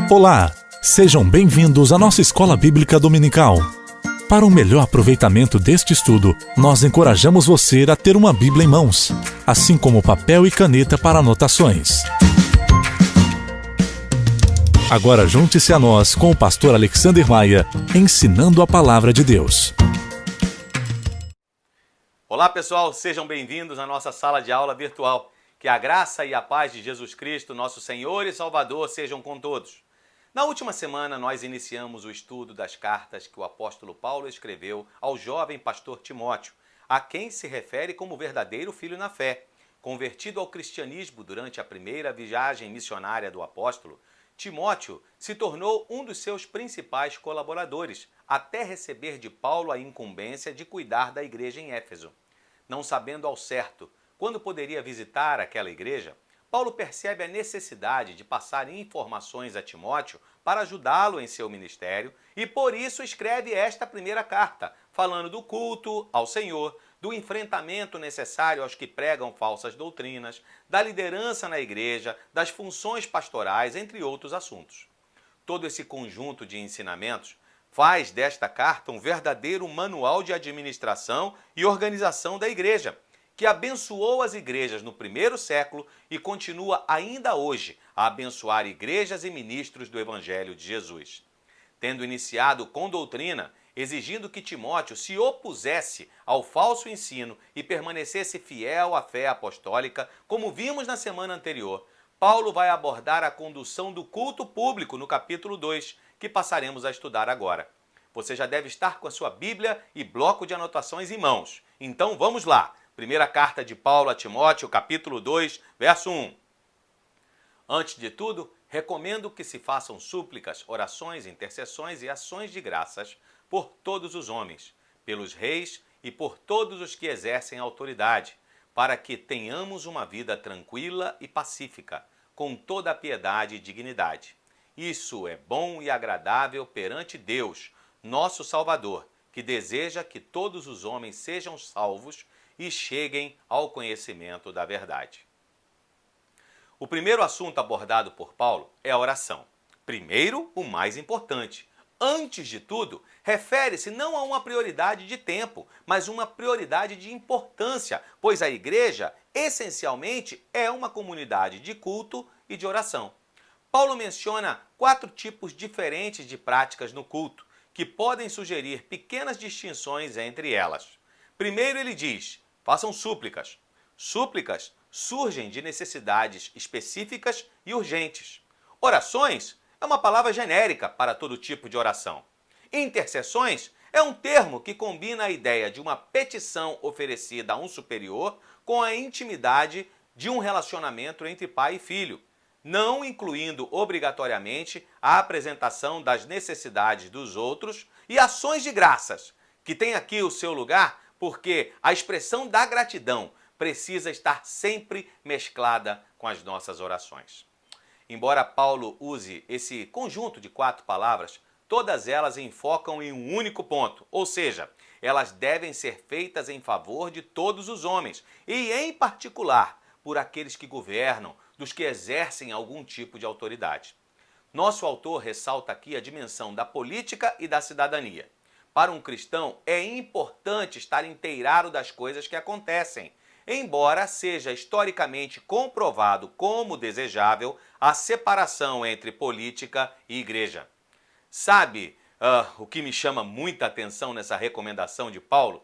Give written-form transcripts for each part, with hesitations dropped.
Olá, sejam bem-vindos à nossa Escola Bíblica Dominical. Para um melhor aproveitamento deste estudo, nós encorajamos você a ter uma Bíblia em mãos, assim como papel e caneta para anotações. Agora junte-se a nós com o pastor Alexander Maia, ensinando a Palavra de Deus. Olá pessoal, sejam bem-vindos à nossa sala de aula virtual. Que a graça e a paz de Jesus Cristo, nosso Senhor e Salvador, sejam com todos. Na última semana, nós iniciamos o estudo das cartas que o apóstolo Paulo escreveu ao jovem pastor Timóteo, a quem se refere como verdadeiro filho na fé. Convertido ao cristianismo durante a primeira viagem missionária do apóstolo, Timóteo se tornou um dos seus principais colaboradores, até receber de Paulo a incumbência de cuidar da igreja em Éfeso. Não sabendo ao certo quando poderia visitar aquela igreja, Paulo percebe a necessidade de passar informações a Timóteo para ajudá-lo em seu ministério e por isso escreve esta primeira carta, falando do culto ao Senhor, do enfrentamento necessário aos que pregam falsas doutrinas, da liderança na igreja, das funções pastorais, entre outros assuntos. Todo esse conjunto de ensinamentos faz desta carta um verdadeiro manual de administração e organização da igreja, que abençoou as igrejas no primeiro século e continua ainda hoje a abençoar igrejas e ministros do Evangelho de Jesus. Tendo iniciado com doutrina, exigindo que Timóteo se opusesse ao falso ensino e permanecesse fiel à fé apostólica, como vimos na semana anterior, Paulo vai abordar a condução do culto público no capítulo 2, que passaremos a estudar agora. Você já deve estar com a sua Bíblia e bloco de anotações em mãos. Então vamos lá! Primeira carta de Paulo a Timóteo, capítulo 2, verso 1. Antes de tudo, recomendo que se façam súplicas, orações, intercessões e ações de graças por todos os homens, pelos reis e por todos os que exercem autoridade, para que tenhamos uma vida tranquila e pacífica, com toda a piedade e dignidade. Isso é bom e agradável perante Deus, nosso Salvador, que deseja que todos os homens sejam salvos e cheguem ao conhecimento da verdade. O primeiro assunto abordado por Paulo é a oração. Primeiro, o mais importante. Antes de tudo, refere-se não a uma prioridade de tempo, mas uma prioridade de importância, pois a igreja, essencialmente, é uma comunidade de culto e de oração. Paulo menciona 4 tipos diferentes de práticas no culto, que podem sugerir pequenas distinções entre elas. Primeiro ele diz: façam súplicas. Súplicas surgem de necessidades específicas e urgentes. Orações é uma palavra genérica para todo tipo de oração. Intercessões é um termo que combina a ideia de uma petição oferecida a um superior com a intimidade de um relacionamento entre pai e filho, não incluindo obrigatoriamente a apresentação das necessidades dos outros, e ações de graças, que tem aqui o seu lugar porque a expressão da gratidão precisa estar sempre mesclada com as nossas orações. Embora Paulo use esse conjunto de 4 palavras, todas elas enfocam em um único ponto, ou seja, elas devem ser feitas em favor de todos os homens e, em particular, por aqueles que governam, dos que exercem algum tipo de autoridade. Nosso autor ressalta aqui a dimensão da política e da cidadania. Para um cristão, é importante estar inteirado das coisas que acontecem, embora seja historicamente comprovado como desejável a separação entre política e igreja. Sabe o que me chama muita atenção nessa recomendação de Paulo?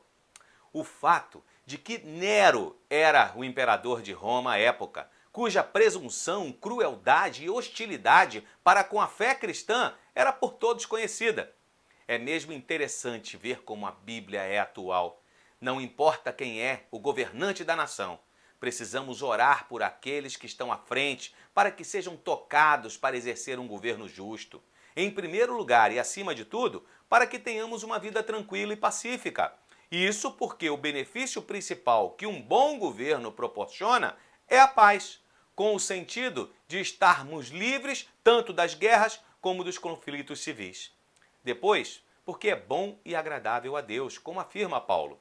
O fato de que Nero era o imperador de Roma à época, cuja presunção, crueldade e hostilidade para com a fé cristã era por todos conhecida. É mesmo interessante ver como a Bíblia é atual. Não importa quem é o governante da nação, precisamos orar por aqueles que estão à frente para que sejam tocados para exercer um governo justo. Em primeiro lugar e acima de tudo, para que tenhamos uma vida tranquila e pacífica. Isso porque o benefício principal que um bom governo proporciona é a paz, com o sentido de estarmos livres tanto das guerras como dos conflitos civis. Depois, porque é bom e agradável a Deus, como afirma Paulo.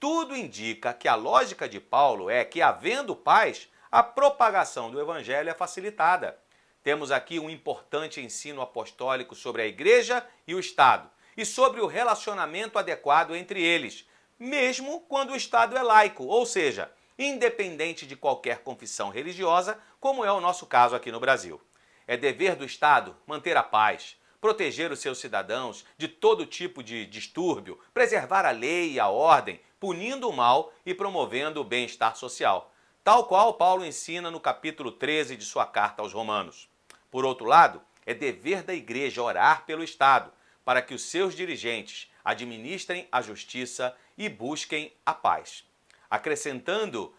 Tudo indica que a lógica de Paulo é que, havendo paz, a propagação do evangelho é facilitada. Temos aqui um importante ensino apostólico sobre a igreja e o Estado e sobre o relacionamento adequado entre eles, mesmo quando o Estado é laico, ou seja, independente de qualquer confissão religiosa, como é o nosso caso aqui no Brasil. É dever do Estado manter a paz, proteger os seus cidadãos de todo tipo de distúrbio, preservar a lei e a ordem, punindo o mal e promovendo o bem-estar social, tal qual Paulo ensina no capítulo 13 de sua carta aos Romanos. Por outro lado, é dever da igreja orar pelo Estado, para que os seus dirigentes administrem a justiça e busquem a paz. Acrescentando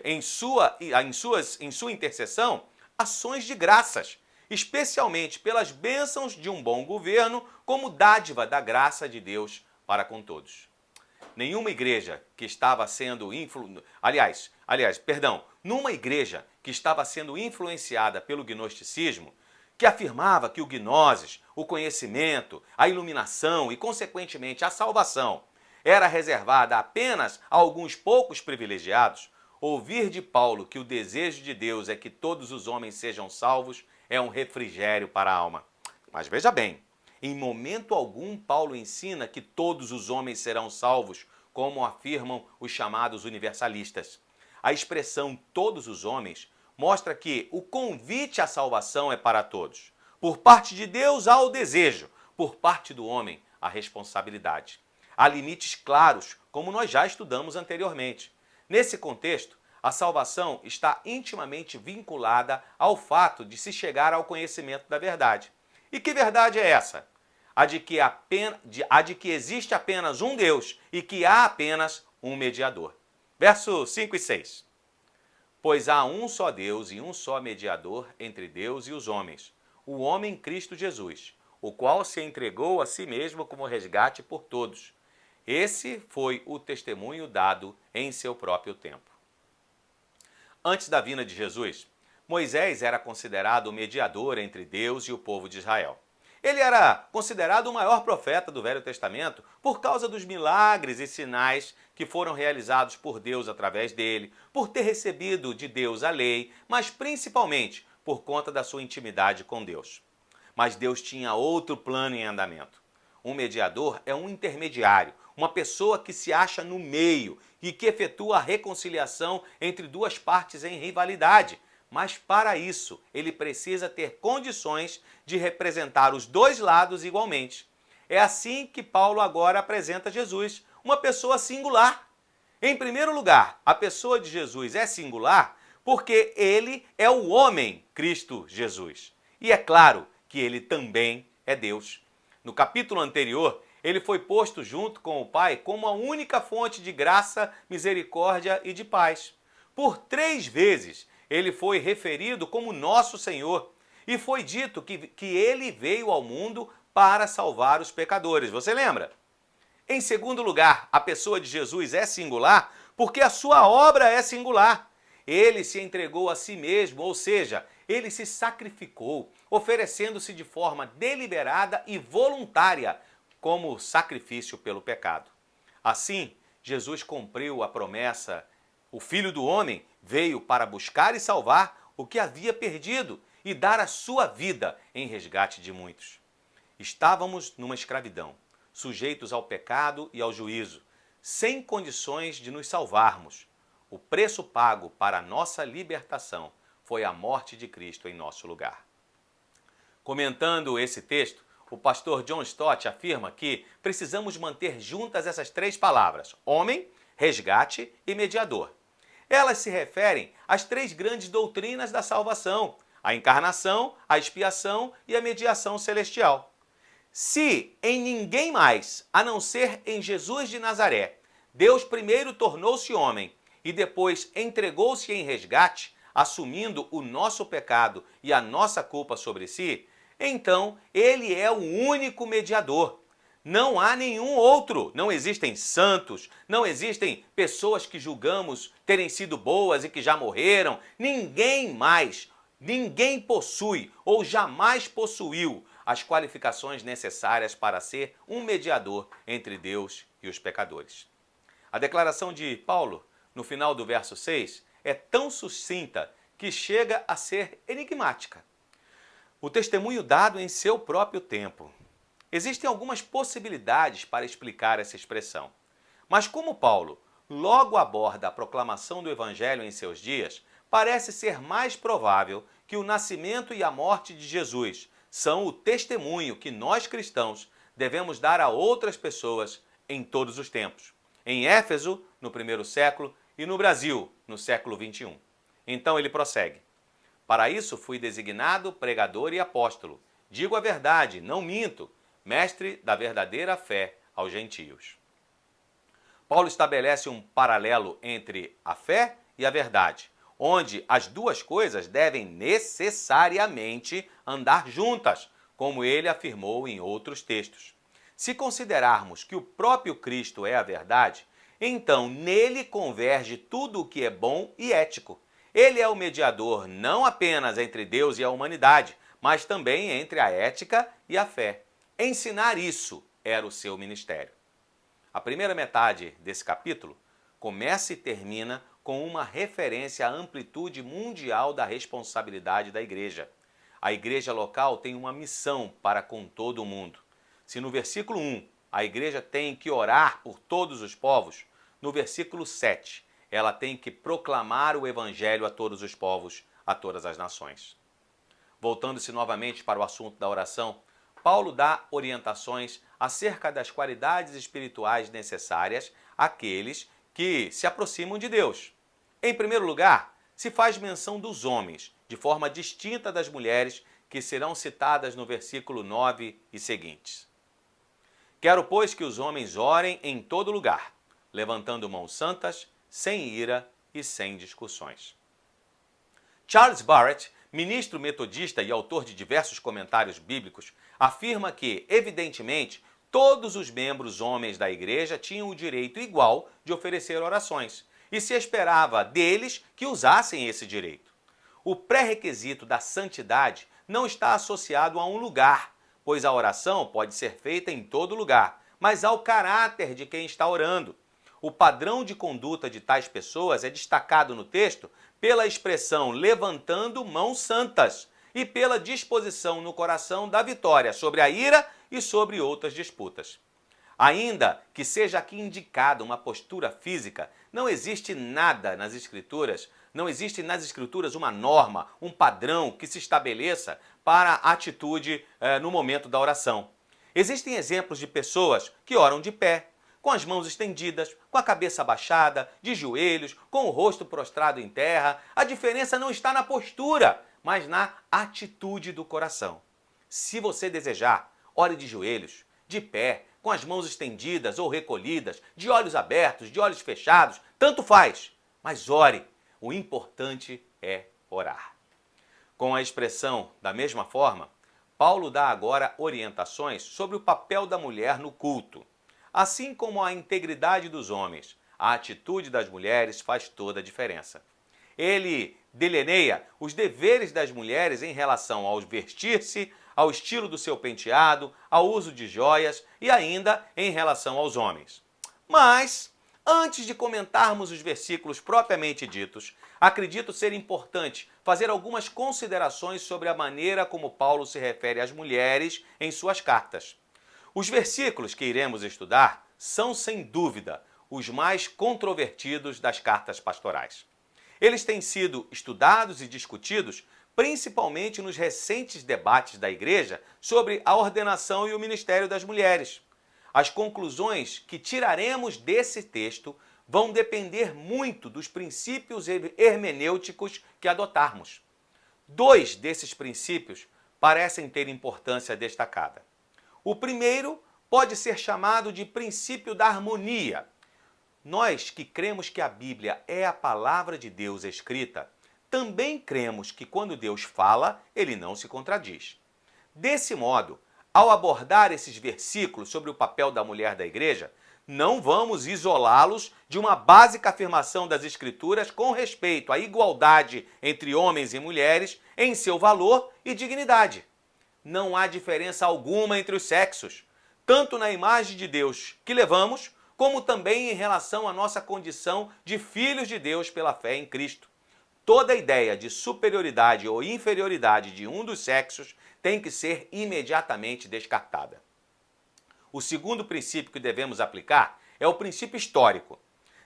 em sua intercessão ações de graças, especialmente pelas bênçãos de um bom governo como dádiva da graça de Deus para com todos. Nenhuma igreja que estava sendo numa igreja que estava sendo influenciada pelo gnosticismo, que afirmava que o gnoses, o conhecimento, a iluminação e, consequentemente, a salvação era reservada apenas a alguns poucos privilegiados, ouvir de Paulo que o desejo de Deus é que todos os homens sejam salvos é um refrigério para a alma. Mas veja bem, em momento algum Paulo ensina que todos os homens serão salvos, como afirmam os chamados universalistas. A expressão todos os homens mostra que o convite à salvação é para todos. Por parte de Deus há o desejo, por parte do homem a responsabilidade. Há limites claros, como nós já estudamos anteriormente. Nesse contexto, a salvação está intimamente vinculada ao fato de se chegar ao conhecimento da verdade. E que verdade é essa? A de que existe apenas um Deus e que há apenas um mediador. Versos 5 e 6. Pois há um só Deus e um só mediador entre Deus e os homens, o homem Cristo Jesus, o qual se entregou a si mesmo como resgate por todos. Esse foi o testemunho dado em seu próprio tempo. Antes da vinda de Jesus, Moisés era considerado o mediador entre Deus e o povo de Israel. Ele era considerado o maior profeta do Velho Testamento por causa dos milagres e sinais que foram realizados por Deus através dele, por ter recebido de Deus a lei, mas principalmente por conta da sua intimidade com Deus. Mas Deus tinha outro plano em andamento. Um mediador é um intermediário, uma pessoa que se acha no meio e que efetua a reconciliação entre duas partes em rivalidade. Mas para isso, ele precisa ter condições de representar os dois lados igualmente. É assim que Paulo agora apresenta Jesus, uma pessoa singular. Em primeiro lugar, a pessoa de Jesus é singular porque ele é o homem Cristo Jesus. E é claro que ele também é Deus. No capítulo anterior, ele foi posto junto com o Pai como a única fonte de graça, misericórdia e de paz. Por 3 vezes, ele foi referido como nosso Senhor e foi dito que ele veio ao mundo para salvar os pecadores. Você lembra? Em segundo lugar, a pessoa de Jesus é singular porque a sua obra é singular. Ele se entregou a si mesmo, ou seja, ele se sacrificou, oferecendo-se de forma deliberada e voluntária como sacrifício pelo pecado. Assim, Jesus cumpriu a promessa. O Filho do Homem veio para buscar e salvar o que havia perdido e dar a sua vida em resgate de muitos. Estávamos numa escravidão, sujeitos ao pecado e ao juízo, sem condições de nos salvarmos. O preço pago para a nossa libertação foi a morte de Cristo em nosso lugar. Comentando esse texto, o pastor John Stott afirma que precisamos manter juntas essas 3 palavras: homem, resgate e mediador. Elas se referem às 3 grandes doutrinas da salvação: a encarnação, a expiação e a mediação celestial. Se em ninguém mais, a não ser em Jesus de Nazaré, Deus primeiro tornou-se homem e depois entregou-se em resgate, assumindo o nosso pecado e a nossa culpa sobre si, então ele é o único mediador. Não há nenhum outro. Não existem santos, não existem pessoas que julgamos terem sido boas e que já morreram. Ninguém mais, ninguém possui ou jamais possuiu as qualificações necessárias para ser um mediador entre Deus e os pecadores. A declaração de Paulo, no final do verso 6, é tão sucinta que chega a ser enigmática. O testemunho dado em seu próprio tempo. Existem algumas possibilidades para explicar essa expressão. Mas como Paulo logo aborda a proclamação do Evangelho em seus dias, parece ser mais provável que o nascimento e a morte de Jesus são o testemunho que nós cristãos devemos dar a outras pessoas em todos os tempos. Em Éfeso, no primeiro século, e no Brasil, no século XXI. Então ele prossegue. Para isso fui designado pregador e apóstolo. Digo a verdade, não minto, mestre da verdadeira fé aos gentios. Paulo estabelece um paralelo entre a fé e a verdade, onde as duas coisas devem necessariamente andar juntas, como ele afirmou em outros textos. Se considerarmos que o próprio Cristo é a verdade, então nele converge tudo o que é bom e ético. Ele é o mediador não apenas entre Deus e a humanidade, mas também entre a ética e a fé. Ensinar isso era o seu ministério. A primeira metade desse capítulo começa e termina com uma referência à amplitude mundial da responsabilidade da igreja. A igreja local tem uma missão para com todo o mundo. Se no versículo 1 a igreja tem que orar por todos os povos, no versículo 7 ela tem que proclamar o evangelho a todos os povos, a todas as nações. Voltando-se novamente para o assunto da oração, Paulo dá orientações acerca das qualidades espirituais necessárias àqueles que se aproximam de Deus. Em primeiro lugar, se faz menção dos homens, de forma distinta das mulheres, que serão citadas no versículo 9 e seguintes. Quero, pois, que os homens orem em todo lugar, levantando mãos santas, sem ira e sem discussões. Charles Barrett, ministro metodista e autor de diversos comentários bíblicos, afirma que, evidentemente, todos os membros homens da igreja tinham o direito igual de oferecer orações, e se esperava deles que usassem esse direito. O pré-requisito da santidade não está associado a um lugar, pois a oração pode ser feita em todo lugar, mas ao caráter de quem está orando. O padrão de conduta de tais pessoas é destacado no texto pela expressão levantando mãos santas e pela disposição no coração da vitória sobre a ira e sobre outras disputas. Ainda que seja aqui indicada uma postura física, não existe nada nas Escrituras, não existe nas Escrituras uma norma, um padrão que se estabeleça para a atitude no momento da oração. Existem exemplos de pessoas que oram de pé, com as mãos estendidas, com a cabeça abaixada, de joelhos, com o rosto prostrado em terra. A diferença não está na postura, mas na atitude do coração. Se você desejar, ore de joelhos, de pé, com as mãos estendidas ou recolhidas, de olhos abertos, de olhos fechados, tanto faz, mas ore. O importante é orar. Com a expressão da mesma forma, Paulo dá agora orientações sobre o papel da mulher no culto. Assim como a integridade dos homens, a atitude das mulheres faz toda a diferença. Ele delineia os deveres das mulheres em relação ao vestir-se, ao estilo do seu penteado, ao uso de joias e ainda em relação aos homens. Mas, antes de comentarmos os versículos propriamente ditos, acredito ser importante fazer algumas considerações sobre a maneira como Paulo se refere às mulheres em suas cartas. Os versículos que iremos estudar são, sem dúvida, os mais controvertidos das cartas pastorais. Eles têm sido estudados e discutidos principalmente nos recentes debates da Igreja sobre a ordenação e o ministério das mulheres. As conclusões que tiraremos desse texto vão depender muito dos princípios hermenêuticos que adotarmos. 2 desses princípios parecem ter importância destacada. O primeiro pode ser chamado de princípio da harmonia. Nós que cremos que a Bíblia é a palavra de Deus escrita, também cremos que quando Deus fala, ele não se contradiz. Desse modo, ao abordar esses versículos sobre o papel da mulher da igreja, não vamos isolá-los de uma básica afirmação das Escrituras com respeito à igualdade entre homens e mulheres em seu valor e dignidade. Não há diferença alguma entre os sexos, tanto na imagem de Deus que levamos, como também em relação à nossa condição de filhos de Deus pela fé em Cristo. Toda ideia de superioridade ou inferioridade de um dos sexos tem que ser imediatamente descartada. O segundo princípio que devemos aplicar é o princípio histórico.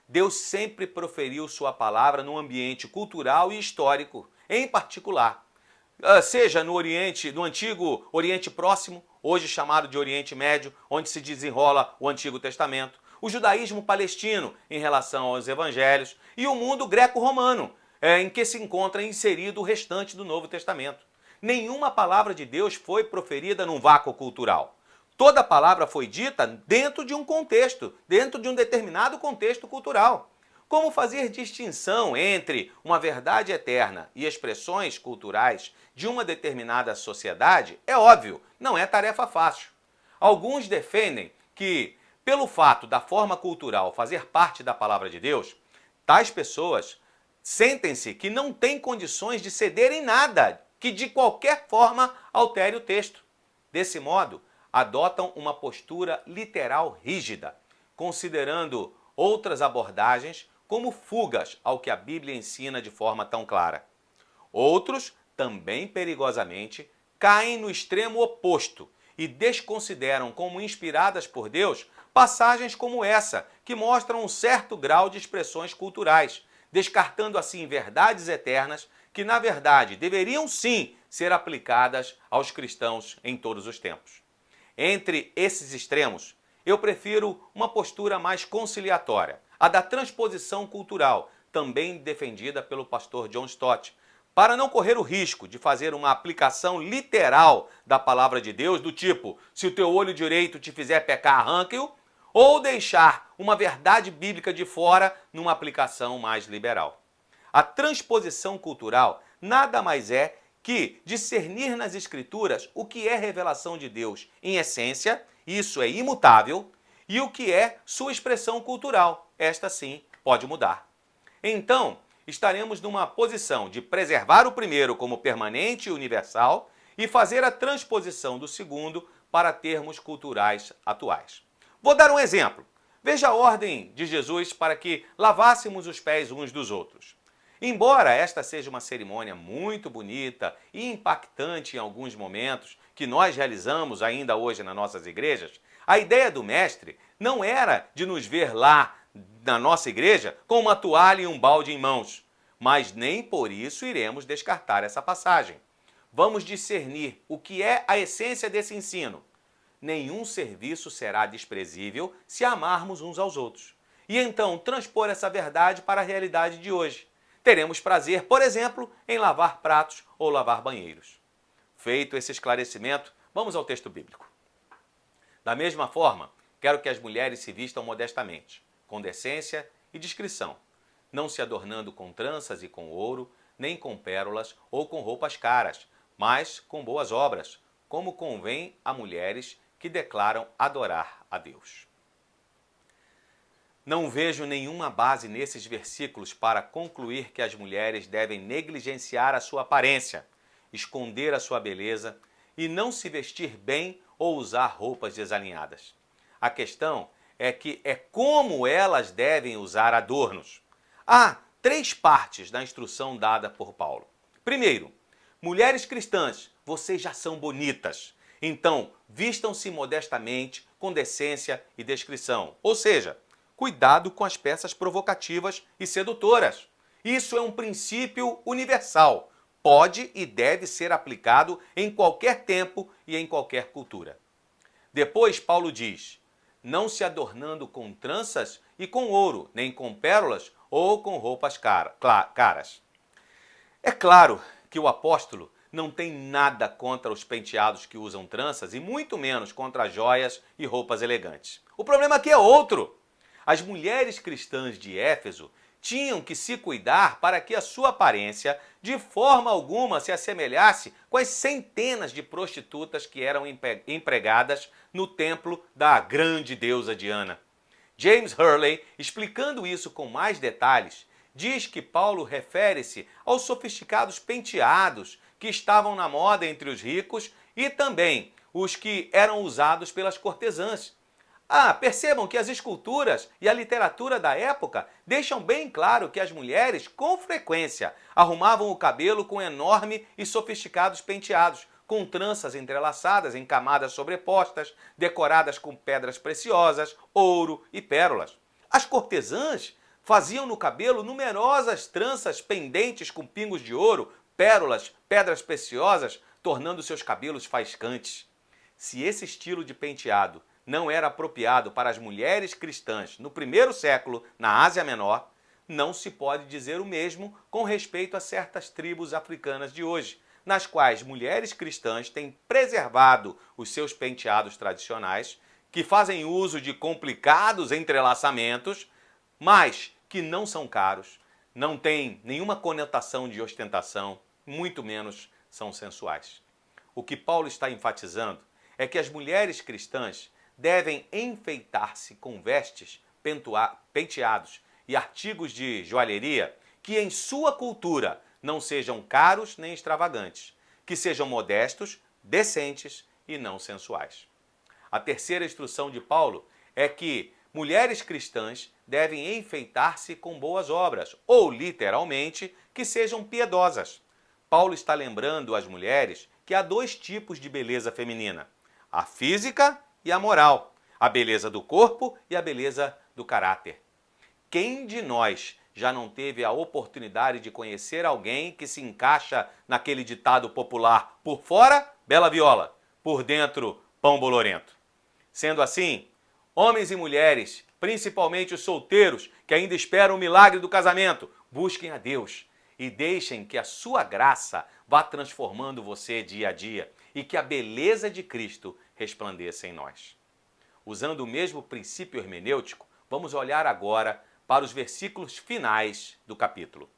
Deus sempre proferiu sua palavra num ambiente cultural e histórico, em particular. Seja no antigo Oriente Próximo, hoje chamado de Oriente Médio, onde se desenrola o Antigo Testamento, o judaísmo palestino em relação aos evangelhos e o mundo greco-romano, em que se encontra inserido o restante do Novo Testamento. Nenhuma palavra de Deus foi proferida num vácuo cultural. Toda palavra foi dita dentro de um contexto, dentro de um determinado contexto cultural. Como fazer distinção entre uma verdade eterna e expressões culturais de uma determinada sociedade é óbvio, não é tarefa fácil. Alguns defendem que, pelo fato da forma cultural fazer parte da palavra de Deus, tais pessoas sentem-se que não têm condições de ceder em nada que de qualquer forma altere o texto. Desse modo, adotam uma postura literal rígida, considerando outras abordagens como fugas ao que a Bíblia ensina de forma tão clara. Outros, também perigosamente, caem no extremo oposto e desconsideram como inspiradas por Deus passagens como essa, que mostram um certo grau de expressões culturais, descartando assim verdades eternas que, na verdade, deveriam sim ser aplicadas aos cristãos em todos os tempos. Entre esses extremos, eu prefiro uma postura mais conciliatória, a da transposição cultural, também defendida pelo pastor John Stott, para não correr o risco de fazer uma aplicação literal da palavra de Deus, do tipo, se o teu olho direito te fizer pecar, arranque-o, ou deixar uma verdade bíblica de fora numa aplicação mais liberal. A transposição cultural nada mais é que discernir nas Escrituras o que é revelação de Deus em essência, isso é imutável, e o que é sua expressão cultural, esta sim pode mudar. Então, estaremos numa posição de preservar o primeiro como permanente e universal e fazer a transposição do segundo para termos culturais atuais. Vou dar um exemplo. Veja a ordem de Jesus para que lavássemos os pés uns dos outros. Embora esta seja uma cerimônia muito bonita e impactante em alguns momentos, que nós realizamos ainda hoje nas nossas igrejas, a ideia do mestre não era de nos ver lá na nossa igreja com uma toalha e um balde em mãos, mas nem por isso iremos descartar essa passagem. Vamos discernir o que é a essência desse ensino. Nenhum serviço será desprezível se amarmos uns aos outros. E então transpor essa verdade para a realidade de hoje. Teremos prazer, por exemplo, em lavar pratos ou lavar banheiros. Feito esse esclarecimento, vamos ao texto bíblico. Da mesma forma, quero que as mulheres se vistam modestamente, com decência e discrição, não se adornando com tranças e com ouro, nem com pérolas ou com roupas caras, mas com boas obras, como convém a mulheres que declaram adorar a Deus. Não vejo nenhuma base nesses versículos para concluir que as mulheres devem negligenciar a sua aparência, esconder a sua beleza e não se vestir bem ou usar roupas desalinhadas. A questão é que é como elas devem usar adornos. Há 3 partes da instrução dada por Paulo. Primeiro, mulheres cristãs, vocês já são bonitas. Então, vistam-se modestamente, com decência e discrição. Ou seja, cuidado com as peças provocativas e sedutoras. Isso é um princípio universal. Pode e deve ser aplicado em qualquer tempo e em qualquer cultura. Depois, Paulo diz, não se adornando com tranças e com ouro, nem com pérolas ou com roupas caras. É claro que o apóstolo não tem nada contra os penteados que usam tranças e muito menos contra joias e roupas elegantes. O problema aqui é outro. As mulheres cristãs de Éfeso tinham que se cuidar para que a sua aparência de forma alguma se assemelhasse com as centenas de prostitutas que eram empregadas no templo da grande deusa Diana. James Hurley, explicando isso com mais detalhes, diz que Paulo refere-se aos sofisticados penteados que estavam na moda entre os ricos e também os que eram usados pelas cortesãs. Percebam que as esculturas e a literatura da época deixam bem claro que as mulheres, com frequência, arrumavam o cabelo com enorme e sofisticados penteados, com tranças entrelaçadas em camadas sobrepostas, decoradas com pedras preciosas, ouro e pérolas. As cortesãs faziam no cabelo numerosas tranças pendentes com pingos de ouro, pérolas, pedras preciosas, tornando seus cabelos faiscantes. Se esse estilo de penteado não era apropriado para as mulheres cristãs no primeiro século na Ásia Menor, não se pode dizer o mesmo com respeito a certas tribos africanas de hoje, nas quais mulheres cristãs têm preservado os seus penteados tradicionais, que fazem uso de complicados entrelaçamentos, mas que não são caros, não têm nenhuma conotação de ostentação, muito menos são sensuais. O que Paulo está enfatizando é que as mulheres cristãs devem enfeitar-se com vestes, penteados e artigos de joalheria que em sua cultura não sejam caros nem extravagantes, que sejam modestos, decentes e não sensuais. A terceira instrução de Paulo é que mulheres cristãs devem enfeitar-se com boas obras, ou literalmente, que sejam piedosas. Paulo está lembrando às mulheres que há dois tipos de beleza feminina: a física e a moral, a beleza do corpo e a beleza do caráter. Quem de nós já não teve a oportunidade de conhecer alguém que se encaixa naquele ditado popular: por fora, bela viola, por dentro, pão bolorento? Sendo assim, homens e mulheres, principalmente os solteiros que ainda esperam o milagre do casamento, busquem a Deus e deixem que a sua graça vá transformando você dia a dia e que a beleza de Cristo resplandeça em nós. Usando o mesmo princípio hermenêutico, vamos olhar agora para os versículos finais do capítulo.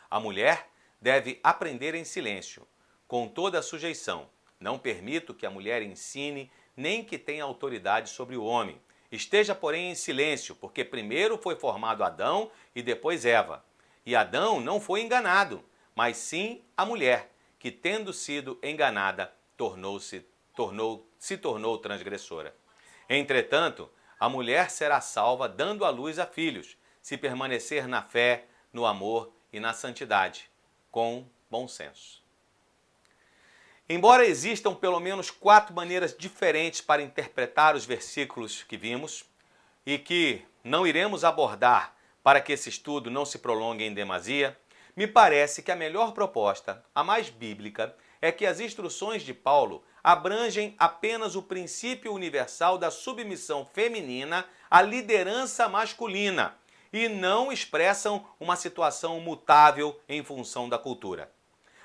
A mulher deve aprender em silêncio, com toda a sujeição. Não permito que a mulher ensine, nem que tenha autoridade sobre o homem. Esteja, porém, em silêncio, porque primeiro foi formado Adão e depois Eva. E Adão não foi enganado, mas sim a mulher, que, tendo sido enganada, se tornou transgressora. Entretanto, a mulher será salva dando à luz a filhos, se permanecer na fé, no amor e na santidade, com bom senso. Embora existam pelo menos 4 maneiras diferentes para interpretar os versículos que vimos e que não iremos abordar para que esse estudo não se prolongue em demasia, me parece que a melhor proposta, a mais bíblica, é que as instruções de Paulo abrangem apenas o princípio universal da submissão feminina à liderança masculina e não expressam uma situação mutável em função da cultura.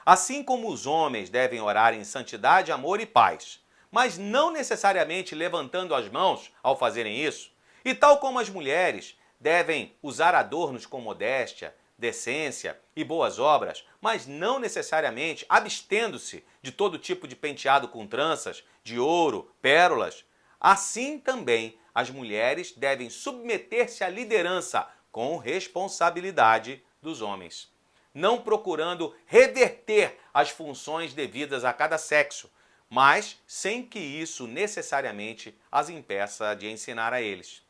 Assim como os homens devem orar em santidade, amor e paz, mas não necessariamente levantando as mãos ao fazerem isso, e tal como as mulheres devem usar adornos com modéstia, decência e boas obras, mas não necessariamente abstendo-se de todo tipo de penteado com tranças, de ouro, pérolas, assim também as mulheres devem submeter-se à liderança com responsabilidade dos homens, não procurando reverter as funções devidas a cada sexo, mas sem que isso necessariamente as impeça de ensinar a eles.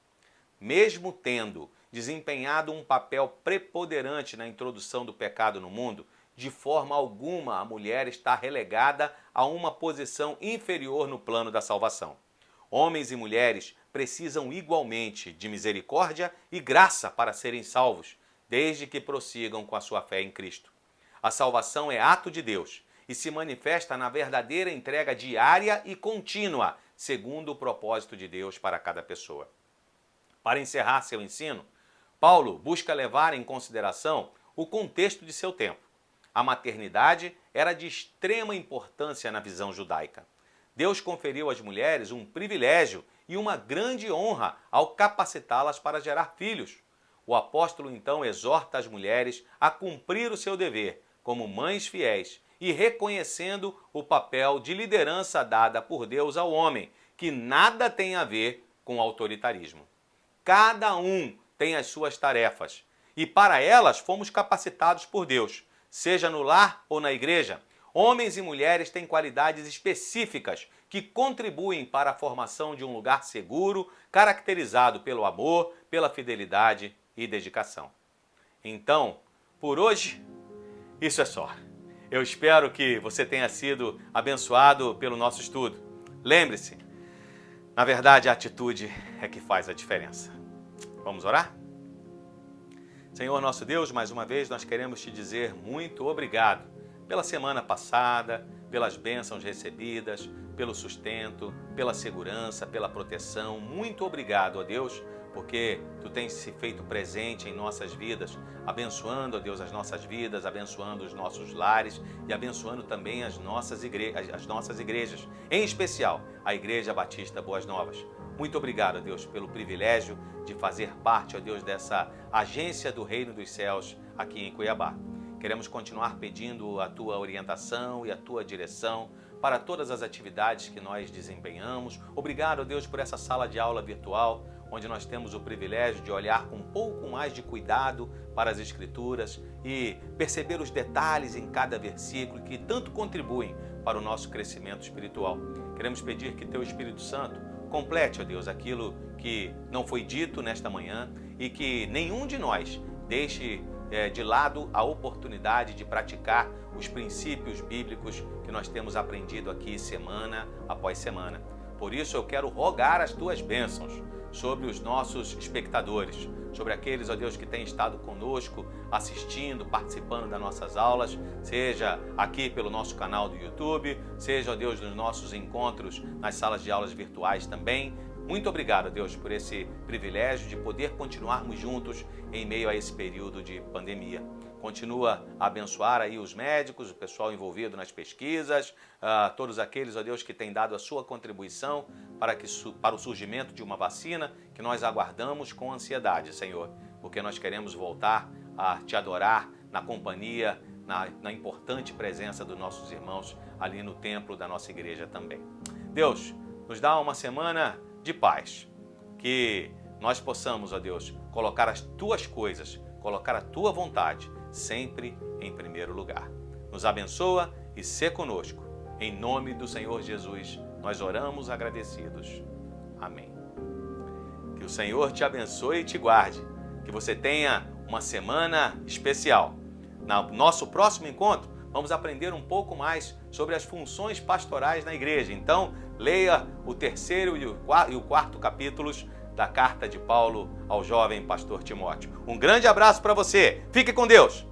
Mesmo tendo desempenhado um papel preponderante na introdução do pecado no mundo, de forma alguma a mulher está relegada a uma posição inferior no plano da salvação. Homens e mulheres precisam igualmente de misericórdia e graça para serem salvos, desde que prossigam com a sua fé em Cristo. A salvação é ato de Deus e se manifesta na verdadeira entrega diária e contínua, segundo o propósito de Deus para cada pessoa. Para encerrar seu ensino, Paulo busca levar em consideração o contexto de seu tempo. A maternidade era de extrema importância na visão judaica. Deus conferiu às mulheres um privilégio e uma grande honra ao capacitá-las para gerar filhos. O apóstolo então exorta as mulheres a cumprir o seu dever como mães fiéis e reconhecendo o papel de liderança dada por Deus ao homem, que nada tem a ver com autoritarismo. Cada um tem as suas tarefas e para elas fomos capacitados por Deus, seja no lar ou na igreja, Homens e mulheres têm qualidades específicas que contribuem para a formação de um lugar seguro, caracterizado pelo amor, pela fidelidade e dedicação. Então, por hoje, isso é só. Eu espero que você tenha sido abençoado pelo nosso estudo. Lembre-se, na verdade, a atitude é que faz a diferença. Vamos orar? Senhor nosso Deus, mais uma vez nós queremos te dizer muito obrigado pela semana passada, pelas bênçãos recebidas, pelo sustento, pela segurança, pela proteção. Muito obrigado, ó Deus, porque Tu tens se feito presente em nossas vidas, abençoando, ó Deus, as nossas vidas, abençoando os nossos lares e abençoando também as nossas igrejas, em especial a Igreja Batista Boas Novas. Muito obrigado, ó Deus, pelo privilégio de fazer parte, ó Deus, dessa agência do Reino dos Céus aqui em Cuiabá. Queremos continuar pedindo a Tua orientação e a Tua direção para todas as atividades que nós desempenhamos. Obrigado, ó Deus, por essa sala de aula virtual, onde nós temos o privilégio de olhar com um pouco mais de cuidado para as Escrituras e perceber os detalhes em cada versículo que tanto contribuem para o nosso crescimento espiritual. Queremos pedir que Teu Espírito Santo complete, ó Deus, aquilo que não foi dito nesta manhã e que nenhum de nós deixe de lado a oportunidade de praticar os princípios bíblicos que nós temos aprendido aqui semana após semana. Por isso eu quero rogar as Tuas bênçãos sobre os nossos espectadores, sobre aqueles, ó Deus, que têm estado conosco, assistindo, participando das nossas aulas, seja aqui pelo nosso canal do YouTube, seja, ó Deus, nos nossos encontros nas salas de aulas virtuais também. Muito obrigado, Deus, por esse privilégio de poder continuarmos juntos em meio a esse período de pandemia. Continua a abençoar aí os médicos, o pessoal envolvido nas pesquisas, todos aqueles, ó Deus, que têm dado a sua contribuição para o surgimento de uma vacina que nós aguardamos com ansiedade, Senhor, porque nós queremos voltar a Te adorar na companhia, na importante presença dos nossos irmãos ali no templo da nossa igreja também. Deus, nos dá uma semana de paz, que nós possamos, ó Deus, colocar as Tuas coisas, colocar a Tua vontade sempre em primeiro lugar. Nos abençoa e sê conosco. Em nome do Senhor Jesus, nós oramos agradecidos. Amém. Que o Senhor te abençoe e te guarde. Que você tenha uma semana especial. No nosso próximo encontro, vamos aprender um pouco mais sobre as funções pastorais na igreja. Então, leia o 3º e o 4º capítulos da carta de Paulo ao jovem pastor Timóteo. Um grande abraço para você. Fique com Deus.